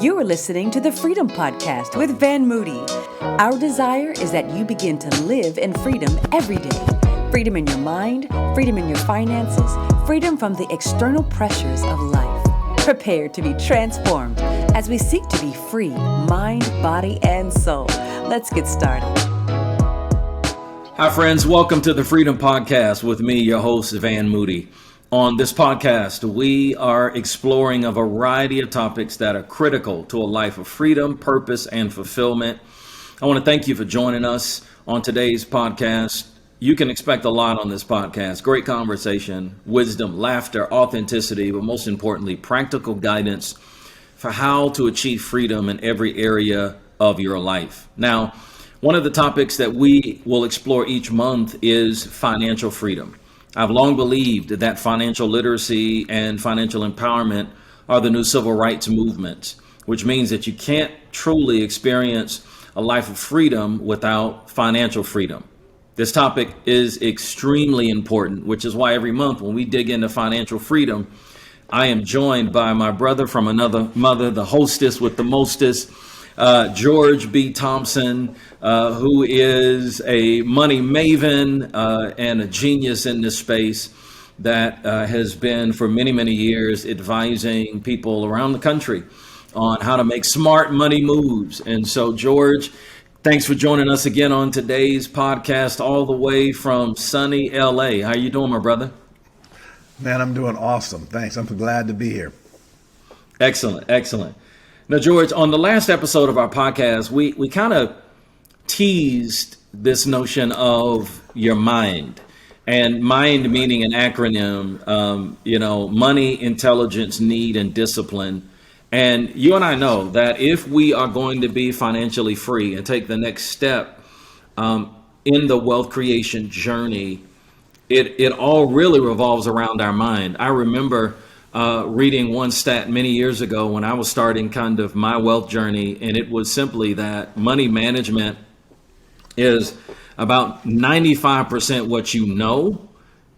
You are listening to the Freedom Podcast with Van Moody. Our desire is that you begin to live in freedom every day. Freedom in your mind, freedom in your finances, freedom from the external pressures of life. Prepare to be transformed as we seek to be free, mind, body, and soul. Let's get started. Hi, friends. Welcome to the Freedom Podcast with me, your host, Van Moody. On this podcast, we are exploring a variety of topics that are critical to a life of freedom, purpose, and fulfillment. I want to thank you for joining us on today's podcast. You can expect a lot on this podcast. Great conversation, wisdom, laughter, authenticity, but most importantly, practical guidance for how to achieve freedom in every area of your life. Now, one of the topics that we will explore each month is financial freedom. I've long believed that financial literacy and financial empowerment are the new civil rights movements, which means that you can't truly experience a life of freedom without financial freedom. This topic is extremely important, which is why every month when we dig into financial freedom, I am joined by my brother from another mother, the hostess with the mostest, George B. Thompson, who is a money maven and a genius in this space that has been for many, many years advising people around the country on how to make smart money moves. And so, George, thanks for joining us again on today's podcast, all the way from sunny LA. How you doing, my brother? Man, I'm doing awesome. Thanks. I'm glad to be here. Excellent, excellent. Now, George, on the last episode of our podcast, we kind of teased this notion of your mind, and mind meaning an acronym, money, intelligence, need, and discipline. And you and I know that if we are going to be financially free and take the next step in the wealth creation journey, it all really revolves around our mind. I remember reading one stat many years ago when I was starting kind of my wealth journey, and it was simply that money management is about 95% what you know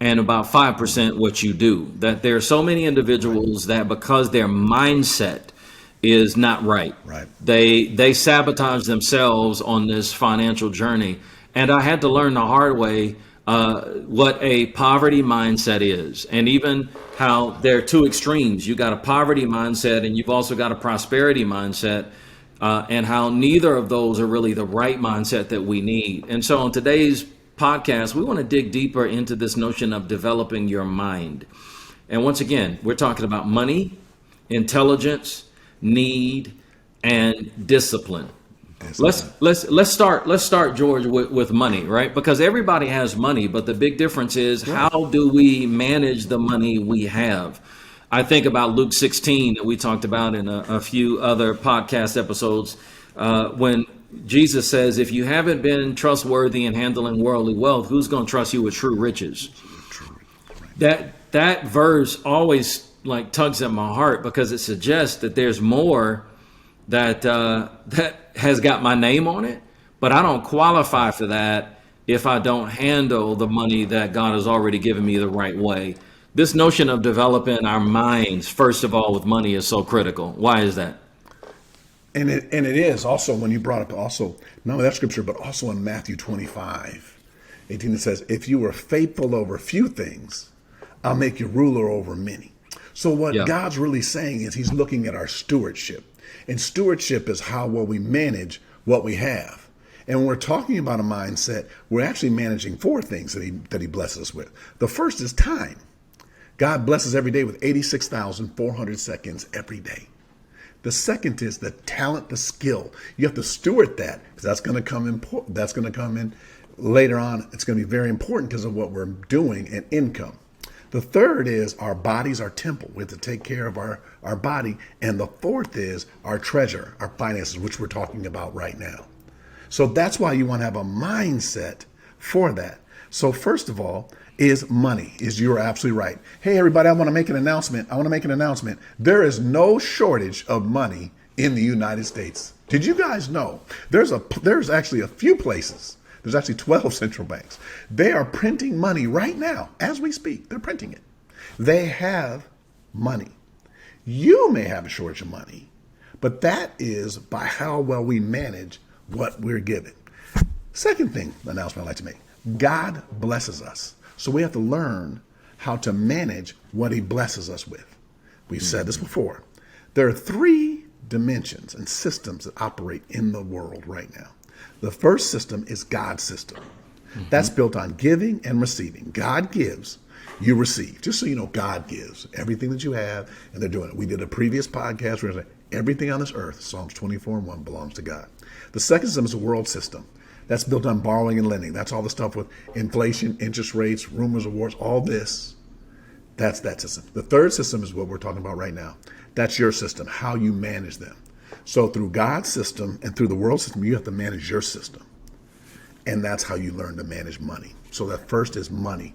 and about 5% what you do. That there are so many individuals that because their mindset is not right, they sabotage themselves on this financial journey. And I had to learn the hard way what a poverty mindset is, and even how there are two extremes. You got a poverty mindset and you've also got a prosperity mindset, and how neither of those are really the right mindset that we need. And so on today's podcast, we want to dig deeper into this notion of developing your mind. And once again, we're talking about money, intelligence, need, and discipline. Let's start, George, with money, right? Because everybody has money, but the big difference is how do we manage the money we have? I think about Luke 16 that we talked about in a few other podcast episodes, when Jesus says, if you haven't been trustworthy in handling worldly wealth, who's going to trust you with true riches? That verse always tugs at my heart because it suggests that there's more that has got my name on it, but I don't qualify for that if I don't handle the money that God has already given me the right way. This notion of developing our minds, first of all, with money is so critical. Why is that? And it is also, when you brought up also, not only that scripture, but also in Matthew 25:18, it says, if you are faithful over few things, I'll make you ruler over many. So what God's really saying is he's looking at our stewardship. And stewardship is how well we manage what we have. And when we're talking about a mindset, we're actually managing four things that he blesses us with. The first is time. God blesses every day with 86,400 seconds every day. The second is the talent, the skill. You have to steward that because that's going to come in later on. It's going to be very important because of what we're doing and income. The third is our body's our temple. We have to take care of our body. And the fourth is our treasure, our finances, which we're talking about right now. So that's why you want to have a mindset for that. So first of all is money. You're absolutely right. Hey, everybody, I want to make an announcement. There is no shortage of money in the United States. Did you guys know? There's actually a few places. There's actually 12 central banks. They are printing money right now. As we speak, they're printing it. They have money. You may have a shortage of money, But that is by how well we manage what we're given. Second thing, announcement I'd like to make. God blesses us. So we have to learn how to manage what he blesses us with. We've said this before. There are three dimensions and systems that operate in the world right now. The first system is God's system. That's built on giving and receiving. God gives, you receive. Just so you know, God gives everything that you have, and they're doing it. We did a previous podcast where everything on this earth, Psalms 24:1, belongs to God. The second system is a world system. That's built on borrowing and lending. That's all the stuff with inflation, interest rates, rumors of wars, all this. That's that system. The third system is what we're talking about right now. That's your system, how you manage them. So through God's system and through the world system, you have to manage your system. And that's how you learn to manage money. So that first is money.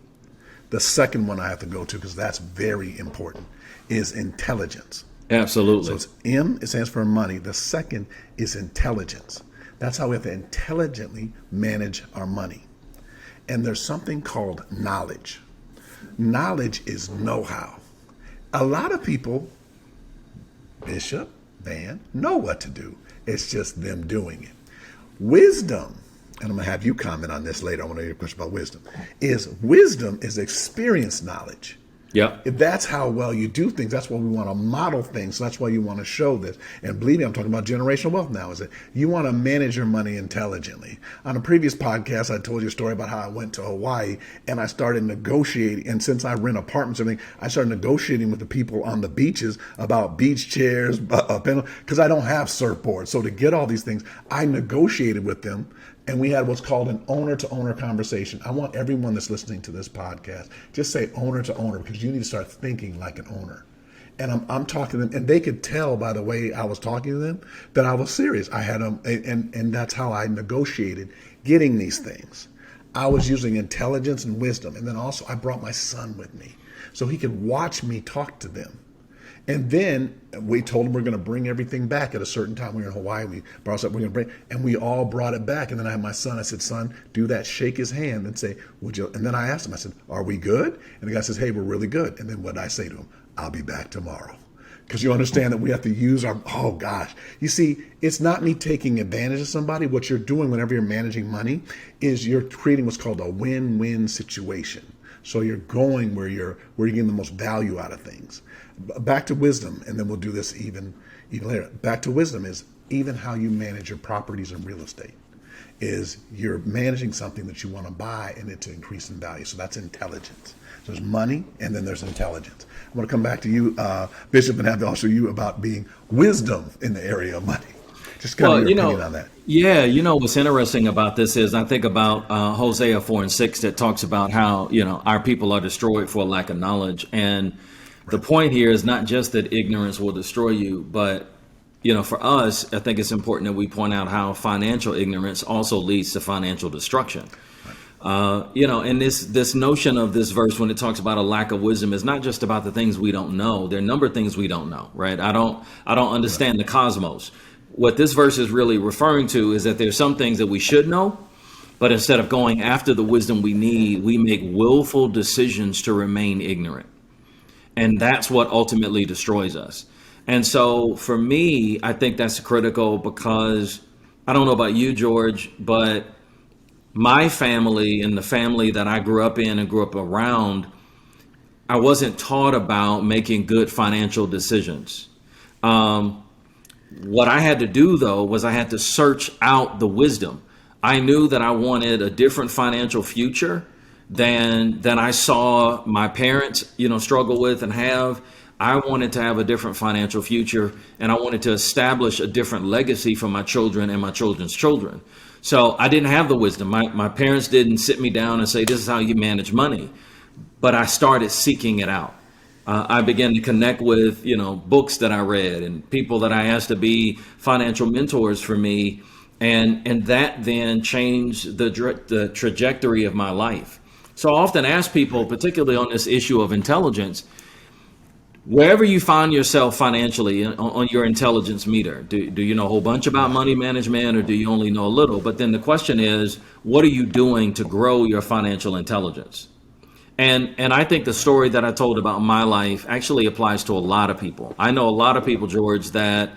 The second one I have to go to, because that's very important, is intelligence. Absolutely. So it's M, it stands for money. The second is intelligence. That's how we have to intelligently manage our money. And there's something called knowledge. Knowledge is know-how. A lot of people, Bishop, Van, know what to do. It's just them doing it. Wisdom, and I'm going to have you comment on this later. I want to hear a question about wisdom is experience knowledge. Yeah. If that's how well you do things, that's why we want to model things. So that's why you want to show this. And believe me, I'm talking about generational wealth now, is that you want to manage your money intelligently. On a previous podcast, I told you a story about how I went to Hawaii and I started negotiating. And since I rent apartments and everything, I started negotiating with the people on the beaches about beach chairs, because I don't have surfboards. So to get all these things, I negotiated with them. And we had what's called an owner-to-owner conversation. I want everyone that's listening to this podcast, just say owner-to-owner, because you need to start thinking like an owner. And I'm talking to them, and they could tell by the way I was talking to them that I was serious. I had them, and that's how I negotiated getting these things. I was using intelligence and wisdom. And then also I brought my son with me so he could watch me talk to them. And then we told them we're going to bring everything back at a certain time. We were in Hawaii. We brought up, we're going to bring, and we all brought it back. And then I had my son. I said, son, do that. Shake his hand and say, would you? And then I asked him, I said, are we good? And the guy says, hey, we're really good. And then what did I say to him? I'll be back tomorrow. Because you understand that we have to use our, oh gosh. You see, it's not me taking advantage of somebody. What you're doing whenever you're managing money is you're creating what's called a win-win situation. So you're going where you're getting the most value out of things. Back to wisdom, and then we'll do this even later. Back to wisdom is even how you manage your properties and real estate. Is you're managing something that you want to buy and it to increase in value. So that's intelligence. So there's money, and then there's intelligence. I want to come back to you, Bishop, and have also you about being wisdom in the area of money. Just kind of your opinion on that. Yeah, what's interesting about this is I think about Hosea 4:6 that talks about how, our people are destroyed for lack of knowledge. And the point here is not just that ignorance will destroy you, but, for us, I think it's important that we point out how financial ignorance also leads to financial destruction. And this notion of this verse, when it talks about a lack of wisdom, is not just about the things we don't know. There are a number of things we don't know, right? I don't understand the cosmos. What this verse is really referring to is that there's some things that we should know, but instead of going after the wisdom we need, we make willful decisions to remain ignorant. And that's what ultimately destroys us. And so for me, I think that's critical because I don't know about you, George, but my family and the family that I grew up in and grew up around, I wasn't taught about making good financial decisions. What I had to do, though, was I had to search out the wisdom. I knew that I wanted a different financial future than I saw my parents, struggle with and have. I wanted to have a different financial future, and I wanted to establish a different legacy for my children and my children's children. So I didn't have the wisdom. My parents didn't sit me down and say, this is how you manage money. But I started seeking it out. I began to connect with, books that I read and people that I asked to be financial mentors for me. And that then changed the trajectory of my life. So I often ask people, particularly on this issue of intelligence, wherever you find yourself financially on your intelligence meter, do you know a whole bunch about money management, or do you only know a little? But then the question is, what are you doing to grow your financial intelligence? And I think the story that I told about my life actually applies to a lot of people. I know a lot of people, George, that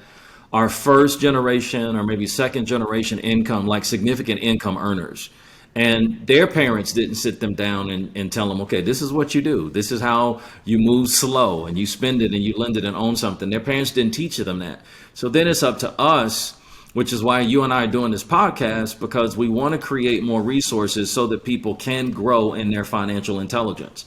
are first generation or maybe second generation income, like significant income earners. And their parents didn't sit them down and tell them, okay, this is what you do. This is how you move slow and you spend it and you lend it and own something. Their parents didn't teach them that. So then it's up to us, which is why you and I are doing this podcast, because we want to create more resources so that people can grow in their financial intelligence.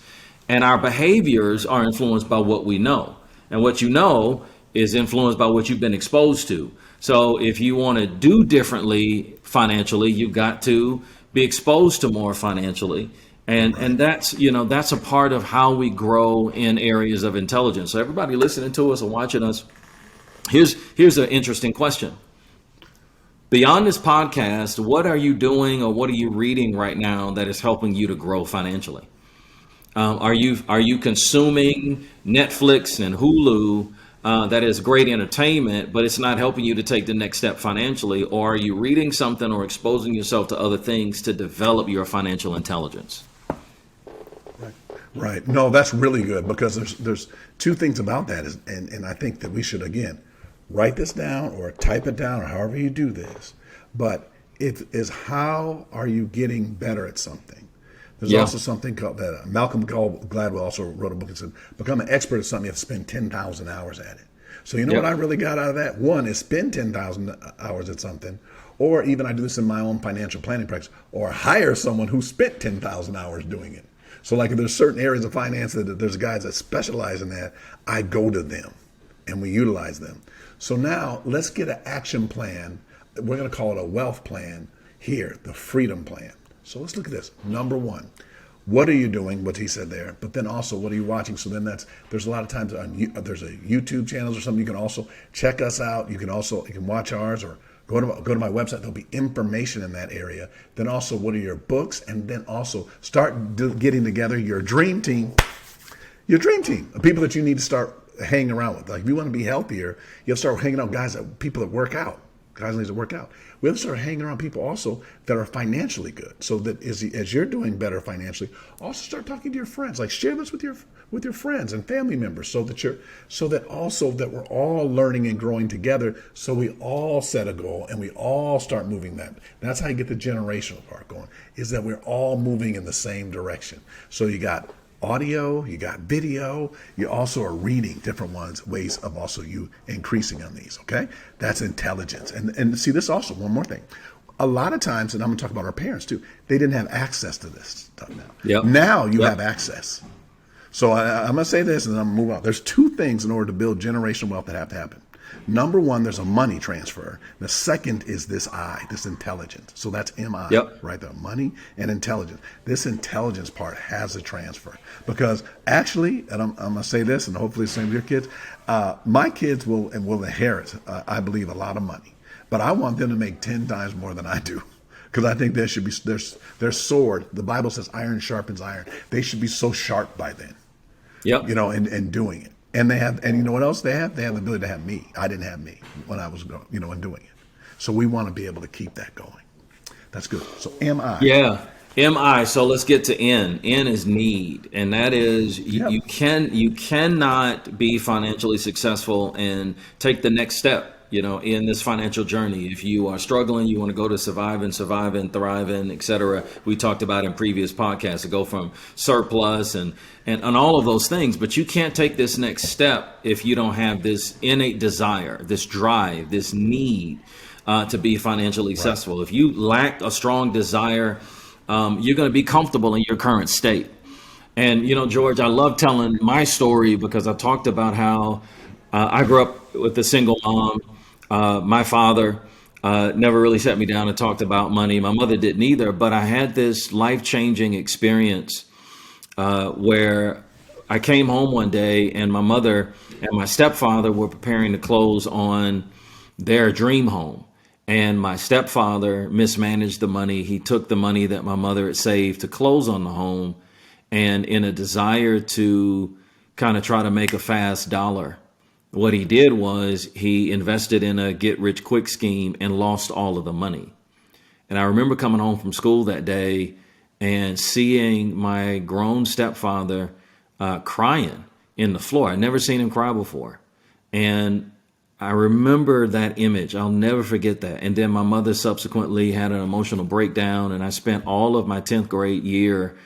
And our behaviors are influenced by what we know. And what you know is influenced by what you've been exposed to. So if you want to do differently financially, you've got to be exposed to more financially. And that's, that's a part of how we grow in areas of intelligence. So everybody listening to us and watching us, here's an interesting question. Beyond this podcast, what are you doing or what are you reading right now that is helping you to grow financially? Are you consuming Netflix and Hulu that is great entertainment, but it's not helping you to take the next step financially? Or are you reading something or exposing yourself to other things to develop your financial intelligence? Right. No, that's really good, because there's two things about that, and I think that we should, again, write this down or type it down or however you do this. But it is, how are you getting better at something? There's also something called that Malcolm Gladwell also wrote a book that said, become an expert at something, you have to spend 10,000 hours at it. So you know what I really got out of that? One is spend 10,000 hours at something, or even I do this in my own financial planning practice, or hire someone who spent 10,000 hours doing it. So like if there's certain areas of finance that there's guys that specialize in that, I go to them and we utilize them. So now let's get an action plan. We're going to call it a wealth plan here, the freedom plan. So let's look at this. Number one, what are you doing? What he said there, but then also what are you watching? So then there's a lot of times there's a YouTube channels or something. You can also check us out. You can watch ours or go to my website. There'll be information in that area. Then also, what are your books? And then also start getting together your dream team of people that you need to start hanging around with. Like if you want to be healthier, you have to start hanging out people that work out. Guys need to work out. We have to start hanging around people also that are financially good. So that as you're doing better financially, also start talking to your friends. Like share this with your friends and family members, so that we're all learning and growing together. So we all set a goal and we all start moving that. That's how you get the generational part going. Is that we're all moving in the same direction. So you got audio, you got video, you also are reading different ways of also you increasing on these, okay? That's intelligence. And see, this also, one more thing. A lot of times, and I'm going to talk about our parents too, they didn't have access to this stuff now. Yep. Now you have access. So I'm going to say this and then I'm going to move on. There's two things in order to build generational wealth that have to happen. Number one, there's a money transfer. The second is this intelligence. So that's MI, right there, money and intelligence. This intelligence part has a transfer, because actually, and I'm going to say this, and hopefully the same with your kids, my kids will inherit, I believe, a lot of money, but I want them to make 10 times more than I do. Because I think there should be their sword. The Bible says iron sharpens iron. They should be so sharp by then. Yep. And doing it. And you know what else they have? They have the ability to have me. I didn't have me when I was and doing it. So we want to be able to keep that going. That's good. So MI. Yeah. MI. So let's get to N. N is need. And that is you cannot be financially successful and take the next step, in this financial journey. If you are struggling, you want to go to surviving, thriving, et cetera. We talked about in previous podcasts to go from surplus and all of those things. But you can't take this next step if you don't have this innate desire, this drive, this need to be financially successful. If you lack a strong desire, you're going to be comfortable in your current state. And, George, I love telling my story because I talked about how I grew up with a single mom. My father never really sat me down and talked about money. My mother didn't either, but I had this life-changing experience where I came home one day and my mother and my stepfather were preparing to close on their dream home. And my stepfather mismanaged the money. He took the money that my mother had saved to close on the home. And in a desire to kind of try to make a fast dollar, what he did was he invested in a get-rich-quick scheme and lost all of the money. And I remember coming home from school that day and seeing my grown stepfather crying in the floor. I'd never seen him cry before. And I remember that image. I'll never forget that. And then my mother subsequently had an emotional breakdown, and I spent all of my 10th grade year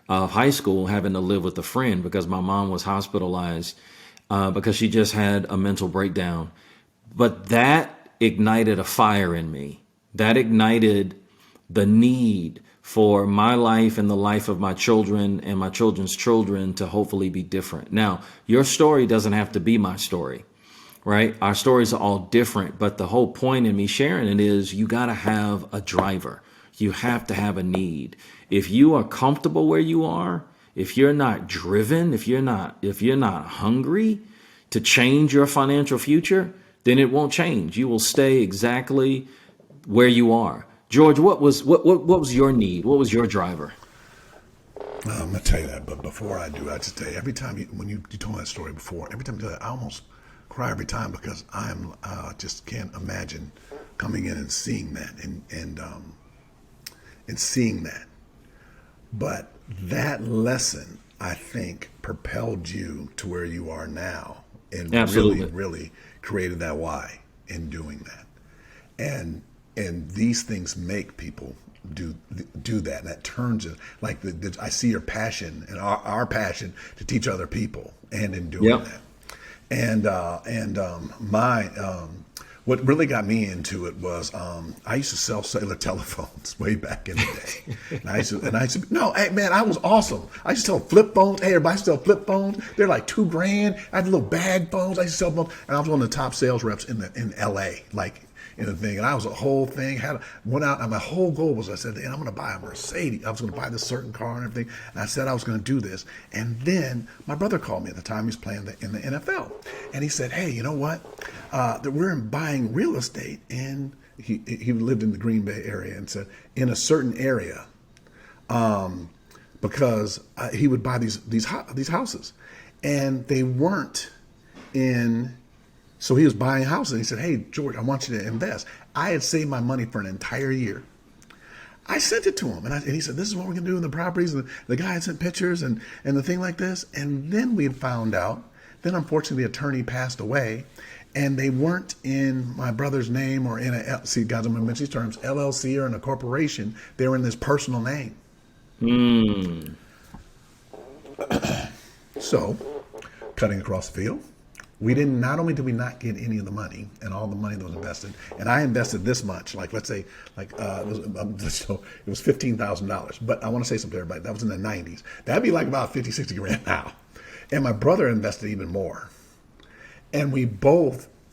of high school having to live with a friend because my mom was hospitalized because she just had a mental breakdown. But that ignited a fire in me. That ignited the need for my life and the life of my children and my children's children to hopefully be different. Now, your story doesn't have to be my story, right? Our stories are all different, but the whole point in me sharing it is you got to have a driver. You have to have a need. If you are comfortable where you are, if you're not driven, if you're not hungry to change your financial future, then it won't change. You will stay exactly where you are. George, what was your need? What was your driver? I'm gonna tell you that, but before I do, I just tell you every time when you told that story before, every time you tell it, I almost cry every time because I'm just can't imagine coming in and seeing that and seeing that. But that lesson, I think, propelled you to where you are now, and Absolutely. really created that why in doing that, and these things make people do that. And that turns it like I see your passion and our passion to teach other people, and in doing Yep. that, what really got me into it was I used to sell cellular telephones way back in the day. And I used to no, hey man, I was awesome. I used to sell flip phones. Hey, everybody sell flip phones. They're like $2,000. I had little bag phones. I used to sell them, and I was one of the top sales reps in LA, like in the thing. And I was a whole thing. Went out, and my whole goal was I said, I'm going to buy a Mercedes. I was going to buy this certain car and everything. And I said I was going to do this. And then my brother called me at the time. He was playing in the NFL, and he said, hey, you know what? That we're buying real estate, and he lived in the Green Bay area, and said in a certain area, because he would buy these houses, and they weren't in. So he was buying houses, and he said, hey, George, I want you to invest. I had saved my money for an entire year. I sent it to him, and he said, this is what we're going to do in the properties. And the guy had sent pictures and the thing like this. And then we had found out, then unfortunately the attorney passed away, and they weren't in my brother's name or in see, guys, I'm going to mention these terms, LLC or in a corporation. They were in this personal name. So, cutting across the field, not only did we not get any of the money and all the money that was invested, and I invested this much, like let's say, it was $15,000. But I want to say something to everybody. That was in the 90s. That'd be like about 50, 60 grand now. And my brother invested even more. And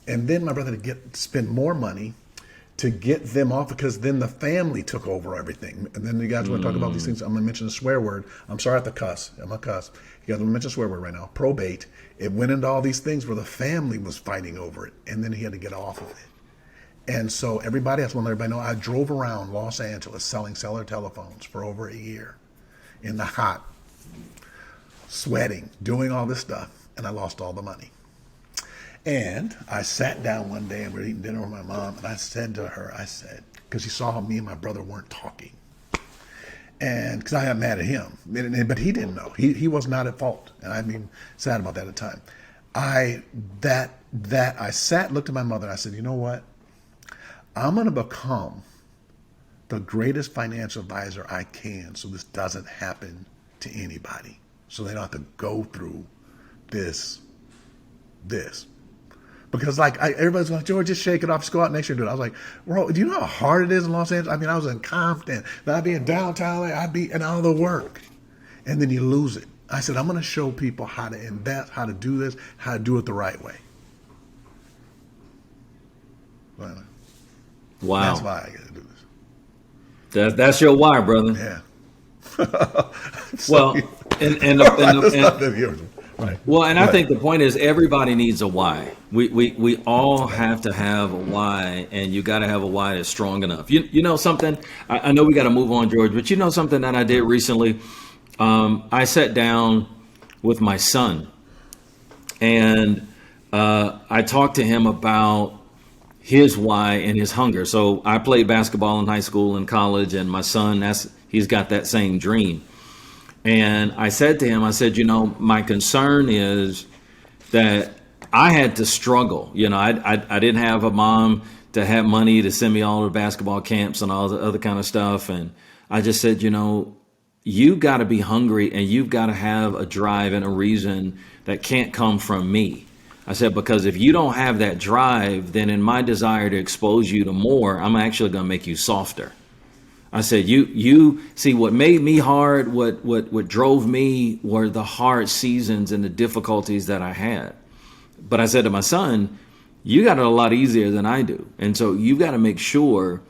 then my brother had to spend more money to get them off, because then the family took over everything. And then you guys want to talk about these things. I'm going to mention a swear word. I'm sorry I have to cuss. I'm going to cuss. You guys want to mention a swear word right now. Probate. It went into all these things where the family was fighting over it. And then he had to get off of it. And so I just want to let everybody know, I drove around Los Angeles selling cellular telephones for over a year in the hot, sweating, doing all this stuff. And I lost all the money. And I sat down one day and we were eating dinner with my mom, and I said to her, because she saw how me and my brother weren't talking. And because I got mad at him, but he didn't know. He was not at fault. And I mean, sad about that at the time. I sat, looked at my mother, and I said, you know what? I'm going to become the greatest financial advisor I can, so this doesn't happen to anybody. So they don't have to go through this. Because everybody's going, George, just shake it off. Just go out next year and do it. I was like, bro, do you know how hard it is in Los Angeles? I mean, I was in Compton. Then I'd be in downtown. I'd be in all the work. And then you lose it. I said, I'm going to show people how to invest, how to do this, how to do it the right way. Wow. That's why I got to do this. That's your why, brother. Yeah. Well, Right. Well, and I think the point is everybody needs a why. We all have to have a why, and you got to have a why that's strong enough. You know something? I know we got to move on, George, but you know something that I did recently? I sat down with my son, and I talked to him about his why and his hunger. So I played basketball in high school and college, and my son, he's got that same dream. And I said to him, I said, my concern is that I had to struggle. I didn't have a mom to have money to send me all the basketball camps and all the other kind of stuff. And I just said, you got to be hungry and you've got to have a drive and a reason that can't come from me. I said, because if you don't have that drive, then in my desire to expose you to more, I'm actually going to make you softer. I said, you see what made me hard, what drove me were the hard seasons and the difficulties that I had. But I said to my son, you got it a lot easier than I do. And so you've got to make sure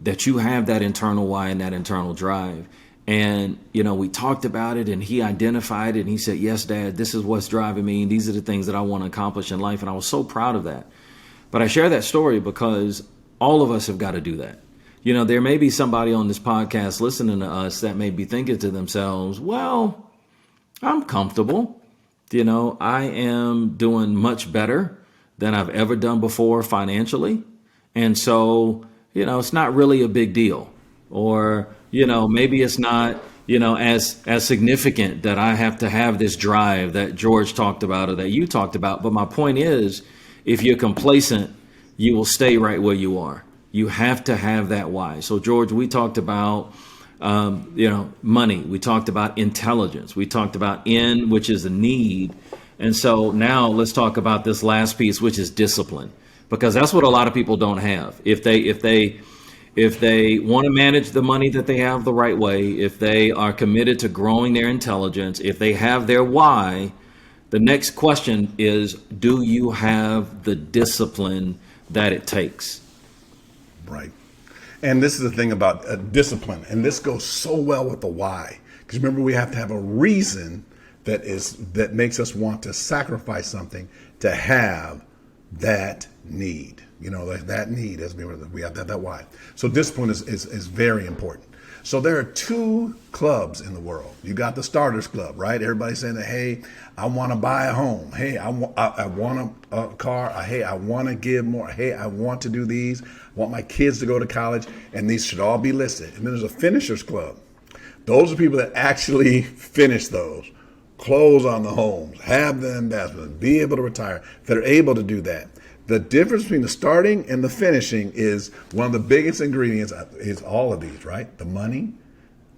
that you have that internal why and that internal drive. And, we talked about it and he identified it and he said, yes, Dad, this is what's driving me. And these are the things that I want to accomplish in life. And I was so proud of that. But I share that story because all of us have got to do that. There may be somebody on this podcast listening to us that may be thinking to themselves, well, I'm comfortable. I am doing much better than I've ever done before financially. And so, it's not really a big deal. Or, maybe it's not, as significant that I have to have this drive that George talked about or that you talked about. But my point is, if you're complacent, you will stay right where you are. You have to have that why. So, George, we talked about, money. We talked about intelligence. We talked about which is a need. And so now let's talk about this last piece, which is discipline, because that's what a lot of people don't have. If they want to manage the money that they have the right way, if they are committed to growing their intelligence, if they have their why, the next question is, do you have the discipline that it takes? Right. And this is the thing about discipline. And this goes so well with the why. Because remember, we have to have a reason that makes us want to sacrifice something to have that need. That need, as we have that why. So discipline is very important. So there are two clubs in the world. You got the starters club, right? Everybody's saying that, hey, I want to buy a home. Hey, I want a car. Hey, I want to give more. Hey, I want to do these. I want my kids to go to college. And these should all be listed. And then there's a finishers club. Those are people that actually finish those. Close on the homes, have the investment, be able to retire, that are able to do that. The difference between the starting and the finishing is one of the biggest ingredients is all of these, right? The money,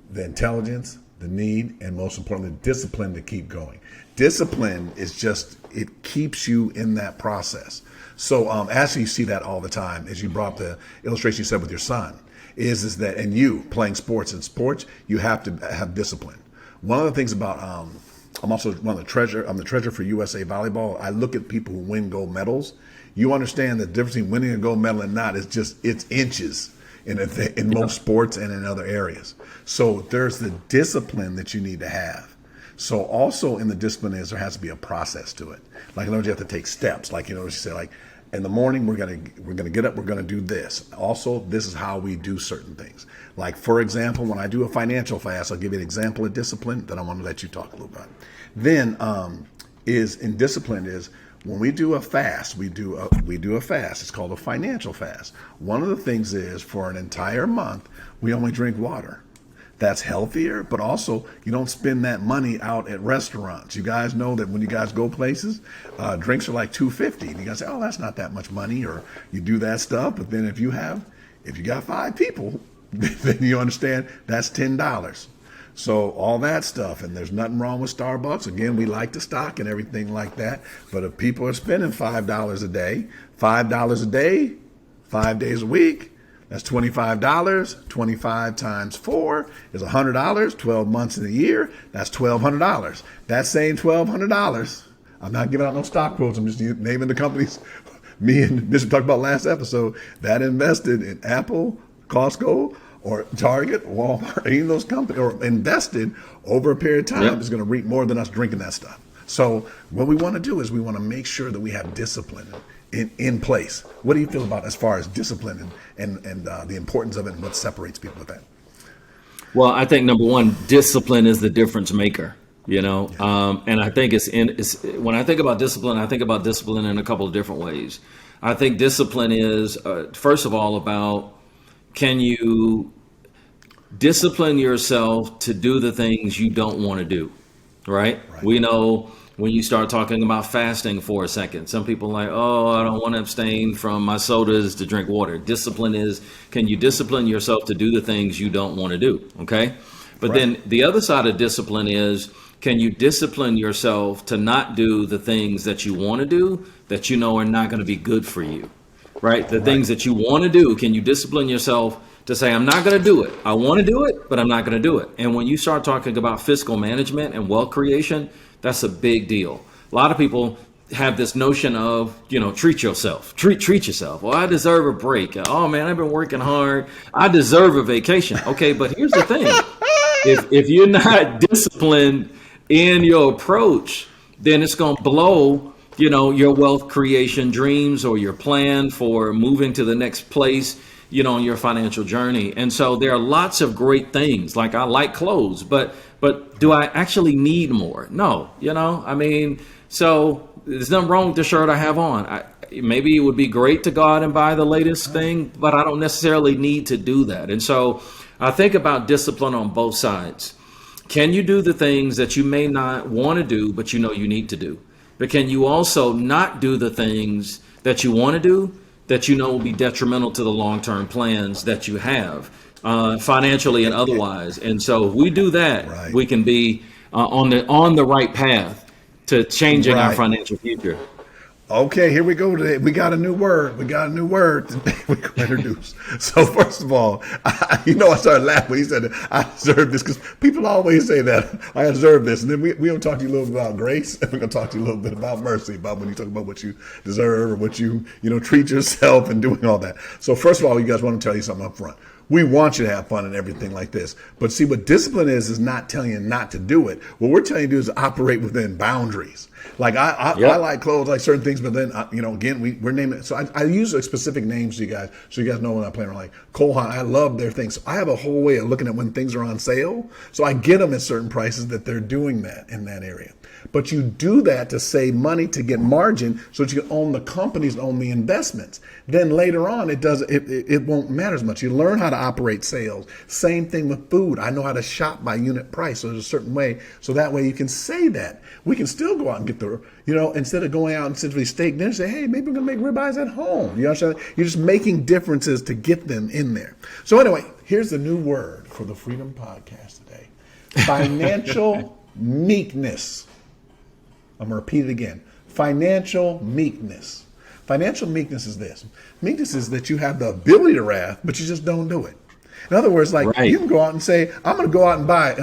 the intelligence, the need, and most importantly, discipline to keep going. Discipline is just, it keeps you in that process. So actually you see that all the time, as you brought up the illustration you said with your son, is that, and you playing sports, you have to have discipline. One of the things about, I'm the treasurer for USA Volleyball. I look at people who win gold medals. You understand the difference between winning a gold medal and not. It's inches in most sports and in other areas. So there's the discipline that you need to have. So also in the discipline there has to be a process to it. Like in other words, you have to take steps. Like you say, like in the morning we're gonna get up, we're gonna do this. Also, this is how we do certain things. Like for example, when I do a financial fast, I'll give you an example of discipline. Then I want to let you talk a little bit. Then when we do a fast, we do a fast. It's called a financial fast. One of the things is for an entire month, we only drink water. That's healthier, but also you don't spend that money out at restaurants. You guys know that when you guys go places, drinks are like $2.50. And you guys say, oh, that's not that much money, or you do that stuff. But then if you got 5 people, then you understand that's $10. So all that stuff, and there's nothing wrong with Starbucks. Again, we like to stock and everything like that. But if people are spending $5 a day, $5 a day, 5 days a week, that's $25. 25 times 4 is $100. 12 months in a year, that's $1,200. That same $1,200, I'm not giving out no stock quotes. I'm just naming the companies me and Bishop talked about last episode that invested in Apple, Costco, or Target, Walmart, any of those companies, or invested over a period of time is going to reap more than us drinking that stuff. So what we want to do is we want to make sure that we have discipline in place. What do you feel about as far as discipline and the importance of it and what separates people with that? Well, I think number one, discipline is the difference maker. And I think when I think about discipline in a couple of different ways. I think discipline is first of all about, can you discipline yourself to do the things you don't want to do, right? We know when you start talking about fasting for a second. Some people are like, oh, I don't want to abstain from my sodas to drink water. Discipline is, can you discipline yourself to do the things you don't want to do? Okay. But then the other side of discipline is, can you discipline yourself to not do the things that you want to do that you know are not going to be good for you? Right? The things that you want to do, can you discipline yourself to say, I'm not going to do it. I want to do it, but I'm not going to do it. And when you start talking about fiscal management and wealth creation, that's a big deal. A lot of people have this notion of, treat yourself. Treat yourself. Well, I deserve a break. Oh man, I've been working hard. I deserve a vacation. Okay, but here's the thing. If you're not disciplined in your approach, then it's going to blow, your wealth creation dreams or your plan for moving to the next place, on your financial journey. And so there are lots of great things. Like, I like clothes, but do I actually need more? No, so there's nothing wrong with the shirt I have on. Maybe it would be great to go out and buy the latest thing, but I don't necessarily need to do that. And so I think about discipline on both sides. Can you do the things that you may not want to do, but you need to do? But can you also not do the things that you want to do that will be detrimental to the long-term plans that you have, financially and otherwise? And so if we do that, we can be on the right path to changing our financial future. Okay, here we go today. We got a new word. Today we're going to introduce. So first of all, I started laughing when he said, I deserve this, because people always say that, I deserve this. And then we're going to talk to you a little bit about grace, and we're going to talk to you a little bit about mercy, about when you talk about what you deserve or what you treat yourself and doing all that. So first of all, you guys, want to tell you something up front. We want you to have fun and everything like this. But see, what discipline is not telling you not to do it. What we're telling you to do is operate within boundaries. Like I like clothes, like certain things, but then, again, we're naming it. So I use specific names to you guys, so you guys know when I'm playing around. Like Cole Haan, I love their things. So I have a whole way of looking at when things are on sale. So I get them at certain prices that they're doing that in that area. But you do that to save money, to get margin, so that you can own the companies and own the investments. Then later on, it won't matter as much. You learn how to operate sales. Same thing with food. I know how to shop by unit price. So there's a certain way. So that way you can say that. We can still go out and get instead of going out and simply steak dinner, say, hey, maybe we're going to make ribeyes at home. You understand? You're just making differences to get them in there. So anyway, here's the new word for the Freedom Podcast today. Financial meekness. I'm going to repeat it again. Financial meekness. Financial meekness is this. Meekness is that you have the ability to wrath, but you just don't do it. In other words, you can go out and say, I'm going to go out and buy,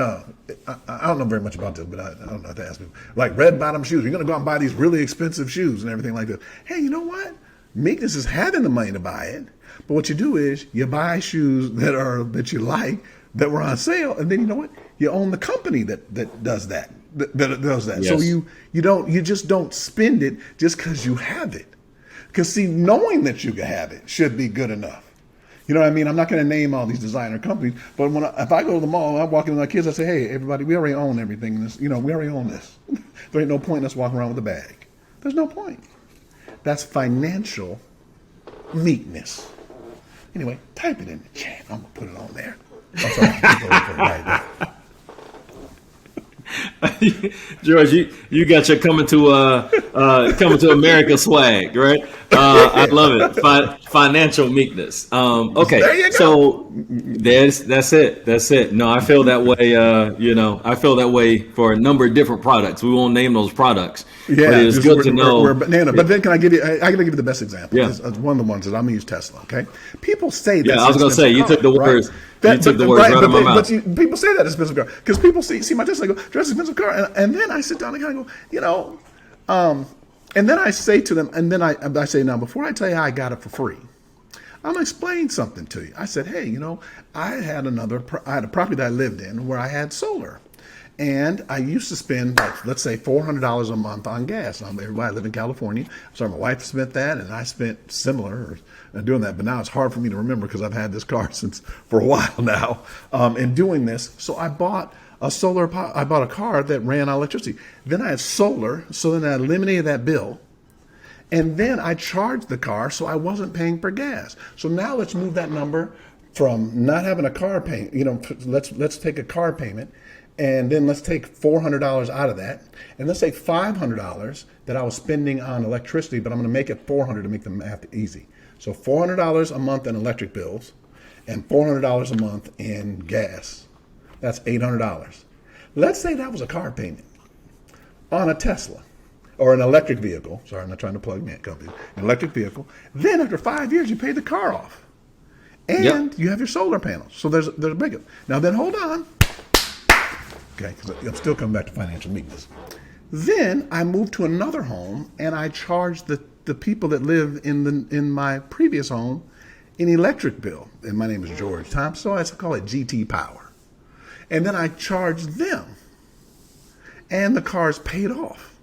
I don't know very much about this, but I don't know how to ask people. Like red bottom shoes. You're going to go out and buy these really expensive shoes and everything like that. Hey, you know what? Meekness is having the money to buy it. But what you do is you buy shoes that you like, that were on sale. And then you know what? You own the company that does that. That does that. Yes. So you just don't spend it just because you have it. Because see, knowing that you can have it should be good enough. You know what I mean? I'm not going to name all these designer companies, but if I go to the mall, I walk in with my kids, I say, hey, everybody, we already own everything. We already own this. There ain't no point in us walking around with a bag. There's no point. That's financial meekness. Anyway, type it in the chat. I'm going to put it on there. I'm sorry. George, you got your coming to America swag, right? I love it. Financial meekness. Okay, there you go. So that's it. No, I feel that way. I feel that way for a number of different products. We won't name those products. Yeah, but it's good to know. But then can I give you? I can give you the best example. Yeah. It's one of the ones that I'm gonna use Tesla. Okay, people say that. Yeah, I was gonna say you took the words. Right? You took the words right out of my mouth. People say that expensive car because people see my Tesla. Go, that's expensive car, and then I sit down and kind of go, and then I say to them, and then I say, now before I tell you how I got it for free, I'm gonna explain something to you. I said, hey, I had a property that I lived in where I had solar. And I used to spend, let's say, $400 a month on gas. Everybody, I live in California. So my wife spent that, and I spent similar doing that. But now it's hard for me to remember because I've had this car for a while now. In doing this, so I bought a car that ran on electricity. Then I had solar, so then I eliminated that bill. And then I charged the car, so I wasn't paying for gas. So now let's move that number from not having a car payment. Let's take a car payment. And then let's take $400 out of that. And let's say $500 that I was spending on electricity, but I'm going to make it $400 to make the math easy. So $400 a month in electric bills and $400 a month in gas. That's $800. Let's say that was a car payment on a Tesla or an electric vehicle. Sorry, I'm not trying to plug me in, company. An electric vehicle. Then after 5 years, you pay the car off. And you have your solar panels. So there's a breakup. Now then, hold on. Okay, because I'm still coming back to financial meekness. Then I moved to another home, and I charged the people that live in my previous home an electric bill. And my name is George Thompson, so I call it GT Power. And then I charged them, and the car's paid off.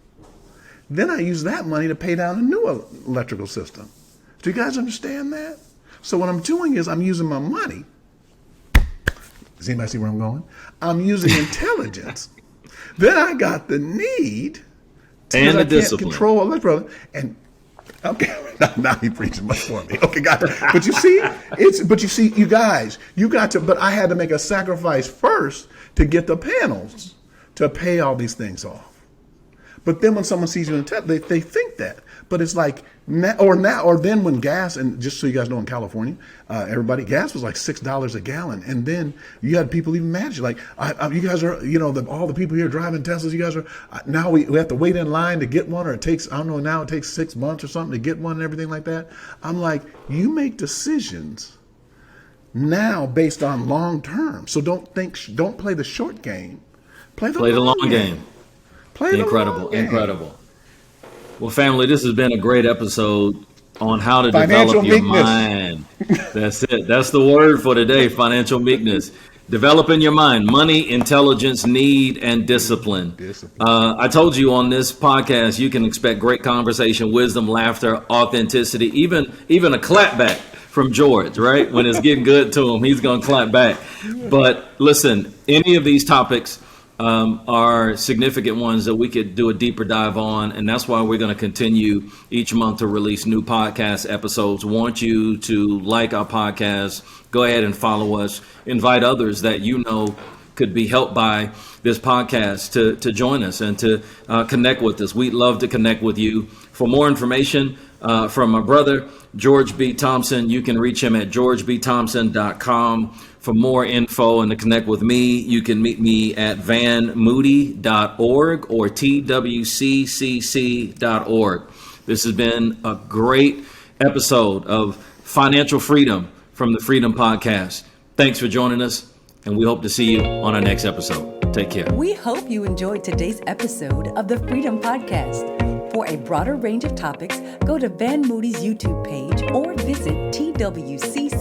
Then I use that money to pay down a new electrical system. Do you guys understand that? So what I'm doing is I'm using my money. Does anybody see where I'm going? I'm using intelligence. Then I got the need and the discipline. Can't control electrical. And okay, now he preaching much for me. Okay, got it. But you see, you guys, you got to. But I had to make a sacrifice first to get the panels to pay all these things off. But then when someone sees you in the they think that. But it's like or then when gas, and just so you guys know, in California, gas was like $6 a gallon, and then you had people even mad at you, like, you guys are, all the people here driving Teslas, you guys are now we have to wait in line to get one, or it takes, I don't know, now it takes 6 months or something to get one and everything like that. I'm like, you make decisions now based on long term, so don't play the short game, play the long game. Incredible. Well, family, this has been a great episode on how to develop your mind. That's it. That's the word for today, financial meekness. Developing your mind, money, intelligence, need, and discipline. I told you on this podcast, you can expect great conversation, wisdom, laughter, authenticity, even a clap back from George, right? When it's getting good to him, he's going to clap back. But listen, any of these topics are significant ones that we could do a deeper dive on, and that's why we're going to continue each month to release new podcast episodes. Want you to like our podcast, go ahead and follow us, invite others that you know could be helped by this podcast to join us and to connect with us. We'd love to connect with you. For more information from my brother George B. Thompson, you can reach him at georgebthompson.com. For more info and to connect with me, you can meet me at vanmoody.org or twccc.org. This has been a great episode of Financial Freedom from the Freedom Podcast. Thanks for joining us, and we hope to see you on our next episode. Take care. We hope you enjoyed today's episode of the Freedom Podcast. For a broader range of topics, go to Van Moody's YouTube page or visit twccc.org.